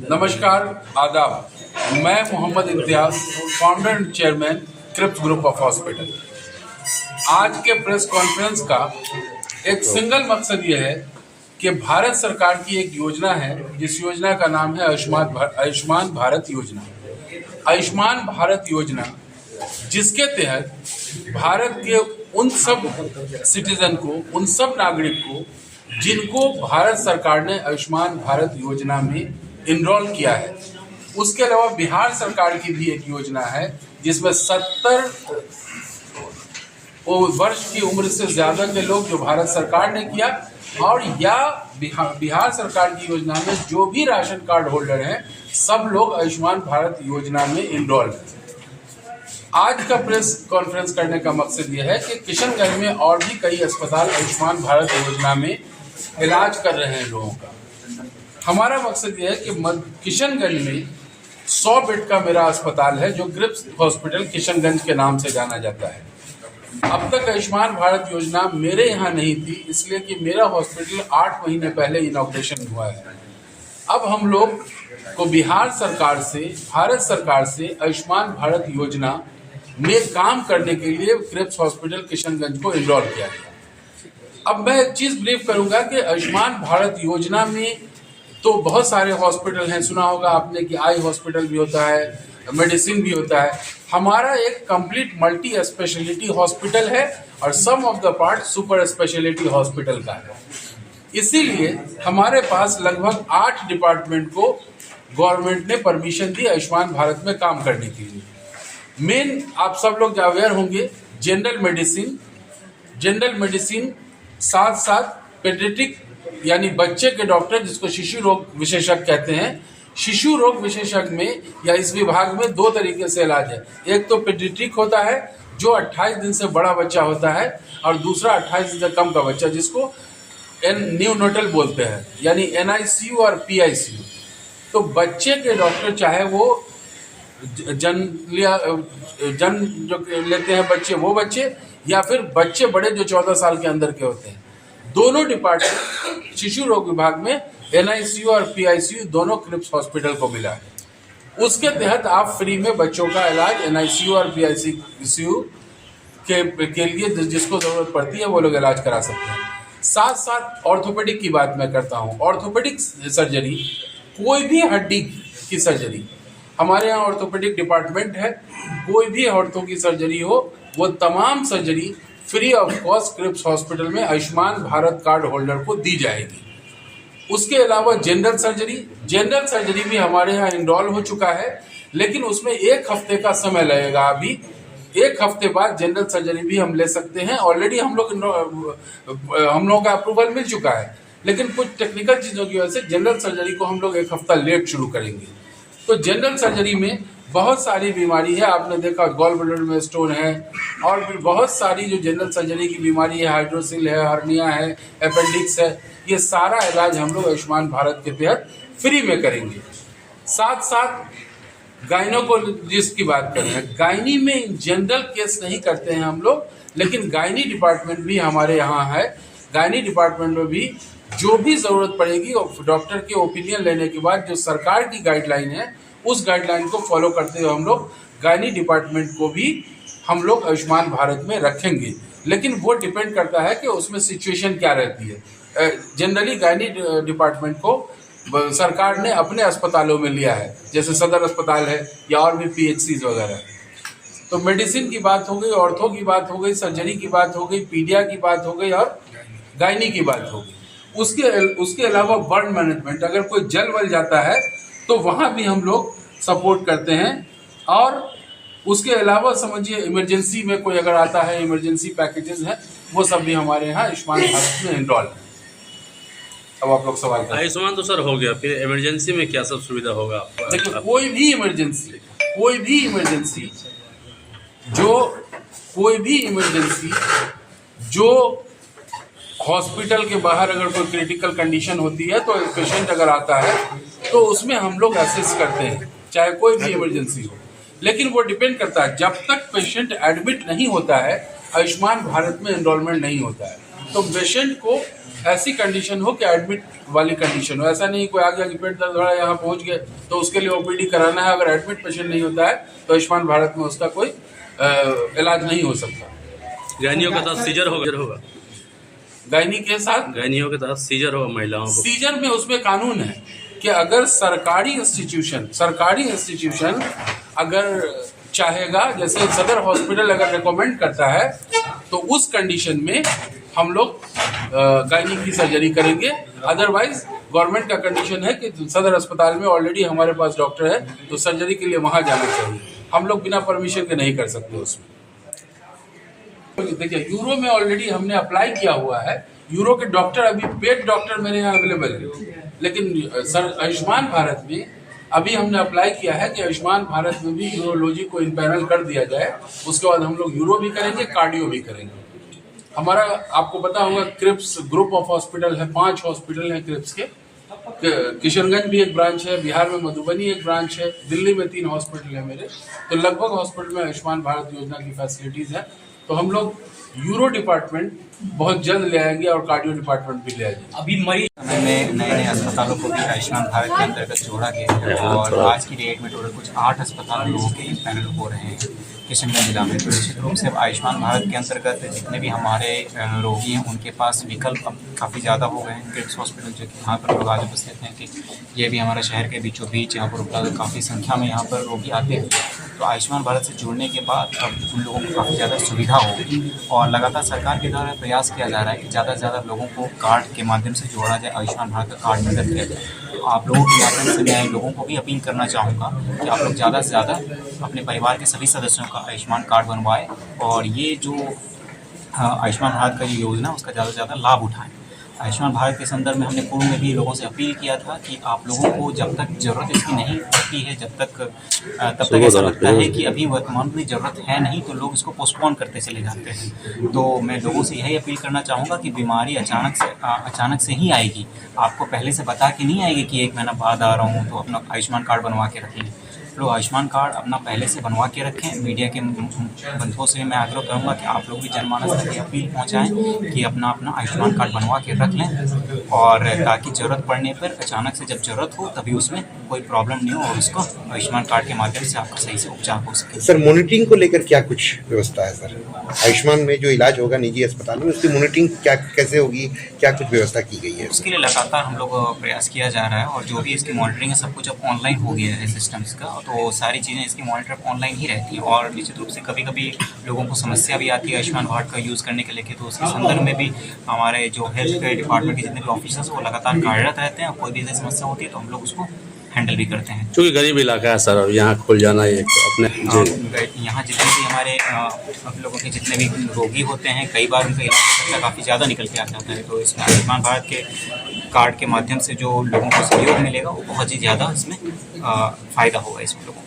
नमस्कार, आदाब। मैं Mohammad Imtiaz, founder and chairman Krips group of hospital. आज के प्रेस कॉन्फ्रेंस का एक सिंगल मकसद ये है कि भारत सरकार की एक योजना है, जिस योजना का नाम है आयुष्मान भारत योजना। आयुष्मान भारत योजना जिसके तहत भारत के उन सब सिटीजन को, उन सब नागरिक को जिनको भारत सरकार ने आयुष्मान भारत योजना में इनरोल किया है। उसके अलावा बिहार सरकार की भी एक योजना है जिसमें 70 वर्ष की उम्र से ज़्यादा के लोग जो भारत सरकार ने किया, और या बिहार सरकार की योजना में जो भी राशन कार्ड होल्डर हैं सब लोग आयुष्मान भारत योजना में इनरोल हैं। आज का प्रेस कॉन्फ्रेंस करने का मकसद यह है कि किशनगंज में और भी कई अस्पताल आयुष्मान भारत योजना में इलाज कर रहे हैं लोगों का। हमारा मकसद यह है कि किशनगंज में 100 बेड का मेरा अस्पताल है जो क्रिप्स हॉस्पिटल किशनगंज के नाम से जाना जाता है। अब तक आयुष्मान भारत योजना मेरे यहाँ नहीं थी, इसलिए कि मेरा हॉस्पिटल 8 महीने पहले इनॉग्रेशन हुआ है। अब हम लोग को बिहार सरकार से, भारत सरकार से आयुष्मान भारत योजना में काम करने के लिए क्रिप्स हॉस्पिटल किशनगंज को इनरोल किया गया। अब मैं एक चीज़ बिलीव करूंगा कि आयुष्मान भारत योजना में तो बहुत सारे हॉस्पिटल हैं, सुना होगा आपने कि आई हॉस्पिटल भी होता है, मेडिसिन भी होता है। हमारा एक कंप्लीट मल्टी स्पेशलिटी हॉस्पिटल है और some of the part super speciality hospital का है। इसीलिए हमारे पास लगभग 8 डिपार्टमेंट को गवर्नमेंट ने परमिशन दी आयुष्मान भारत में काम करने के लिए। मेन आप सब लोग अवेयर होंगे, जनरल मेडिसिन साथ साथ पेडियाट्रिक यानी बच्चे के डॉक्टर, जिसको शिशु रोग विशेषज्ञ कहते हैं। शिशु रोग विशेषज्ञ में या इस विभाग में 2 तरीके से इलाज है। एक तो पेडियाट्रिक होता है जो 28 दिन से बड़ा बच्चा होता है, और दूसरा 28 दिन से कम का बच्चा जिसको न्यूनेटल बोलते हैं, यानी NICU और PICU। तो बच्चे के डॉक्टर चाहे वो जन जो लेते हैं बच्चे, वो बच्चे, या फिर बच्चे बड़े जो 14 साल के अंदर के होते हैं, दोनों डिपार्टमेंट शिशु रोग विभाग में NICU और PICU दोनों क्रिप्स हॉस्पिटल को मिला है। उसके तहत आप फ्री में बच्चों का इलाज NICU और PICU के लिए जिसको ज़रूरत पड़ती है वो लोग इलाज करा सकते हैं। साथ साथ ऑर्थोपेडिक की बात मैं करता हूँ। ऑर्थोपेडिक सर्जरी, कोई भी हड्डी की सर्जरी, हमारे यहाँ ऑर्थोपेडिक डिपार्टमेंट है। कोई भी ऑर्थो की सर्जरी हो, वो तमाम surgery free of cost Krips hospital में आयुष्मान भारत कार्ड होल्डर को दी जाएगी। उसके अलावा जनरल सर्जरी भी हमारे यहाँ इनरोल हो चुका है, लेकिन उसमें 1 हफ्ते का समय लगेगा। अभी 1 हफ्ते बाद जनरल सर्जरी भी हम ले सकते हैं। ऑलरेडी हम लोगों का अप्रूवल मिल चुका है, लेकिन कुछ टेक्निकल चीज़ों की वजह से जनरल सर्जरी को हम लोग 1 हफ्ता लेट शुरू करेंगे। तो जनरल सर्जरी में बहुत सारी बीमारी है, आपने देखा गॉल ब्लैडर में स्टोन है, और फिर बहुत सारी जो जनरल सर्जरी की बीमारी है, हाइड्रोसिल है, हर्निया है, अपेंडिक्स है, ये सारा इलाज हम लोग आयुष्मान भारत के तहत फ्री में करेंगे। साथ साथ गायनोकोलॉजिस्ट की बात करें, गायनी में जनरल केस नहीं करते हैं हम लोग, लेकिन गायनी डिपार्टमेंट भी हमारे यहाँ है। गायनी डिपार्टमेंट में भी जो भी ज़रूरत पड़ेगी डॉक्टर के ओपिनियन लेने के बाद, जो सरकार की गाइडलाइन है उस गाइडलाइन को फॉलो करते हुए हम लोग गायनी डिपार्टमेंट को भी हम लोग आयुष्मान भारत में रखेंगे। लेकिन वो डिपेंड करता है कि उसमें सिचुएशन क्या रहती है। जनरली गायनी डिपार्टमेंट को सरकार ने अपने अस्पतालों में लिया है, जैसे सदर अस्पताल है या और भी PHCs वगैरह। तो मेडिसिन की बात हो गई, ऑर्थो की बात हो गई, सर्जरी की बात हो गई, पीडिया की बात हो गई और गायनी की बात हो गई। उसके अलावा बर्न मैनेजमेंट, अगर कोई जल वल जाता है तो वहाँ भी हम लोग सपोर्ट करते हैं। और उसके अलावा समझिए इमरजेंसी में कोई अगर आता है, इमरजेंसी पैकेजेस हैं, वो सब भी हमारे यहाँ आयुष्मान भारत में इनरोल है। अब आप लोग सवाल करें। आयुष्मान तो सर हो गया, फिर इमरजेंसी में क्या सब सुविधा होगा आपका? देखिए, कोई भी इमरजेंसी जो हॉस्पिटल के बाहर अगर कोई क्रिटिकल कंडीशन होती है, तो पेशेंट अगर आता है तो उसमें हम लोग असेस करते हैं, चाहे कोई भी इमरजेंसी हो। लेकिन वो डिपेंड करता है, जब तक पेशेंट एडमिट नहीं होता है आयुष्मान भारत में एनरोलमेंट नहीं होता है। तो पेशेंट को ऐसी कंडीशन हो कि एडमिट वाली कंडीशन हो। ऐसा नहीं कोई आ गया कि पेट दर्द हो रहा है यहाँ पहुँच गए तो उसके लिए ओपीडी कराना है। अगर एडमिट पेशेंट नहीं होता है तो आयुष्मान भारत में उसका कोई इलाज नहीं हो सकता। गायनियों के साथ सीजर होगा गायनी के साथ गायनियों के साथ सीजर होगा महिलाओं को। सीजर में उसमें कानून है कि अगर सरकारी इंस्टीट्यूशन अगर चाहेगा, जैसे सदर हॉस्पिटल अगर रिकमेंड करता है तो उस कंडीशन में हम लोग गायनी की सर्जरी करेंगे। अदरवाइज गवर्नमेंट का कंडीशन है कि सदर अस्पताल में ऑलरेडी हमारे पास डॉक्टर है तो सर्जरी के लिए वहां जाना चाहिए। हम लोग बिना परमिशन के नहीं कर सकते उसमें। देखिए यूरो में ऑलरेडी हमने अप्लाई किया हुआ है। यूरो के डॉक्टर अभी पेट डॉक्टर मेरे यहाँ अवेलेबल है, लेकिन सर आयुष्मान भारत में अभी हमने अप्लाई किया है कि आयुष्मान भारत में भी यूरोलॉजी को इनपैनल कर दिया जाए। उसके बाद हम लोग यूरो भी करेंगे, कार्डियो भी करेंगे। हमारा आपको पता होगा क्रिप्स ग्रुप ऑफ हॉस्पिटल है, 5 हॉस्पिटल हैं क्रिप्स के। किशनगंज भी एक ब्रांच है, बिहार में मधुबनी एक ब्रांच है, दिल्ली में 3 हॉस्पिटल है मेरे। तो लगभग हॉस्पिटल में आयुष्मान भारत योजना की फैसिलिटीज है। तो हम लोग यूरो डिपार्टमेंट बहुत जल्द ले आएंगे और कार्डियो डिपार्टमेंट भी ले आएंगे। अभी मरीज में नए अस्पतालों को भी आयुष्मान भारत के अंतर्गत जोड़ा गया है और आज की डेट में टोटल कुछ 8 अस्पताल लोगों के पैनल हो रहे हैं किशनगंज जिला में। तो निश्चित रूप से आयुष्मान भारत के अंतर्गत जितने भी हमारे रोगी हैं उनके पास विकल्प अब काफ़ी ज़्यादा हो गए हैं। क्रिप्स हॉस्पिटल जो कि यहाँ पर लोग आज उपस्थित हैं कि ये भी हमारे शहर के बीचों बीच यहाँ पर उपलब्ध, काफ़ी संख्या में यहाँ पर रोगी आते हैं। तो आयुष्मान भारत से जुड़ने के बाद अब उन लोगों को काफ़ी ज़्यादा सुविधा होगी और लगातार सरकार के द्वारा प्रयास किया जा रहा है कि ज़्यादा से ज़्यादा लोगों को कार्ड के माध्यम से जोड़ा जाए, आयुष्मान भारत का कार्ड मदद किया जाए। तो आप लोगों के माध्यम से मैं लोगों को भी अपील करना चाहूँगा कि आप लोग ज़्यादा से ज़्यादा अपने परिवार के सभी सदस्यों का आयुष्मान कार्ड बनवाएं और ये जो आयुष्मान भारत का जो योजना है उसका ज़्यादा से ज़्यादा लाभ उठाएं। आयुष्मान भारत के संदर्भ में हमने पूर्व में भी लोगों से अपील किया था कि आप लोगों को जब तक ज़रूरत इसकी नहीं पड़ती है, तब तक ऐसा लगता है कि अभी वर्तमान में ज़रूरत है नहीं, तो लोग इसको पोस्टपोन करते चले जाते हैं। तो मैं लोगों से यही अपील करना चाहूँगा कि बीमारी अचानक से ही आएगी, आपको पहले से बता के नहीं आएगी कि 1 महीना बाद आ रहा हूँ तो अपना आयुष्मान कार्ड बनवा के रख लें। लोग आयुष्मान कार्ड अपना पहले से बनवा के रखें। मीडिया के बंधुओं से मैं आग्रह करूंगा कि आप लोग भी जनमानस तक अपील पहुंचाएं कि अपना आयुष्मान कार्ड बनवा के रख लें और ताकि ज़रूरत पड़ने पर अचानक से जब ज़रूरत हो तभी उसमें कोई प्रॉब्लम नहीं हो और उसको आयुष्मान कार्ड के माध्यम से आपका सही से उपचार हो सके। सर मॉनिटरिंग को लेकर क्या कुछ व्यवस्था है सर? आयुष्मान में जो इलाज होगा निजी अस्पताल में उसकी मॉनिटरिंग कैसे होगी, क्या कुछ व्यवस्था की गई है? उसके लिए लगातार हम लोग प्रयास किया जा रहा है और जो भी इसकी मॉनिटरिंग है सब कुछ अब ऑनलाइन हो गया है सिस्टम्स का, तो सारी चीज़ें इसकी मॉनिटर ऑनलाइन ही रहती हैं। और निश्चित रूप से कभी कभी लोगों को समस्या भी आती है आयुष्मान भारत का यूज़ करने के लेके, तो उसके संदर्भ में भी हमारे जो हेल्थ केयर डिपार्टमेंट के जितने भी ऑफिसर्स वो लगातार कार्यरत रहते हैं और कोई भी ऐसी समस्या होती है तो हम लोग उसको हैंडल भी करते हैं। क्योंकि गरीब इलाका है सर, यहाँ खुल जाना एक अपने यहाँ जितने भी हमारे आप लोगों के जितने भी रोगी होते हैं कई बार उनका इलाज का खर्चा काफ़ी ज़्यादा निकल के आ जाता है, तो इसमें आयुष्मान भारत के कार्ड के माध्यम से जो लोगों को सहयोग मिलेगा वो बहुत ही ज़्यादा इसमें फ़ायदा होगा इसमें लोगों को।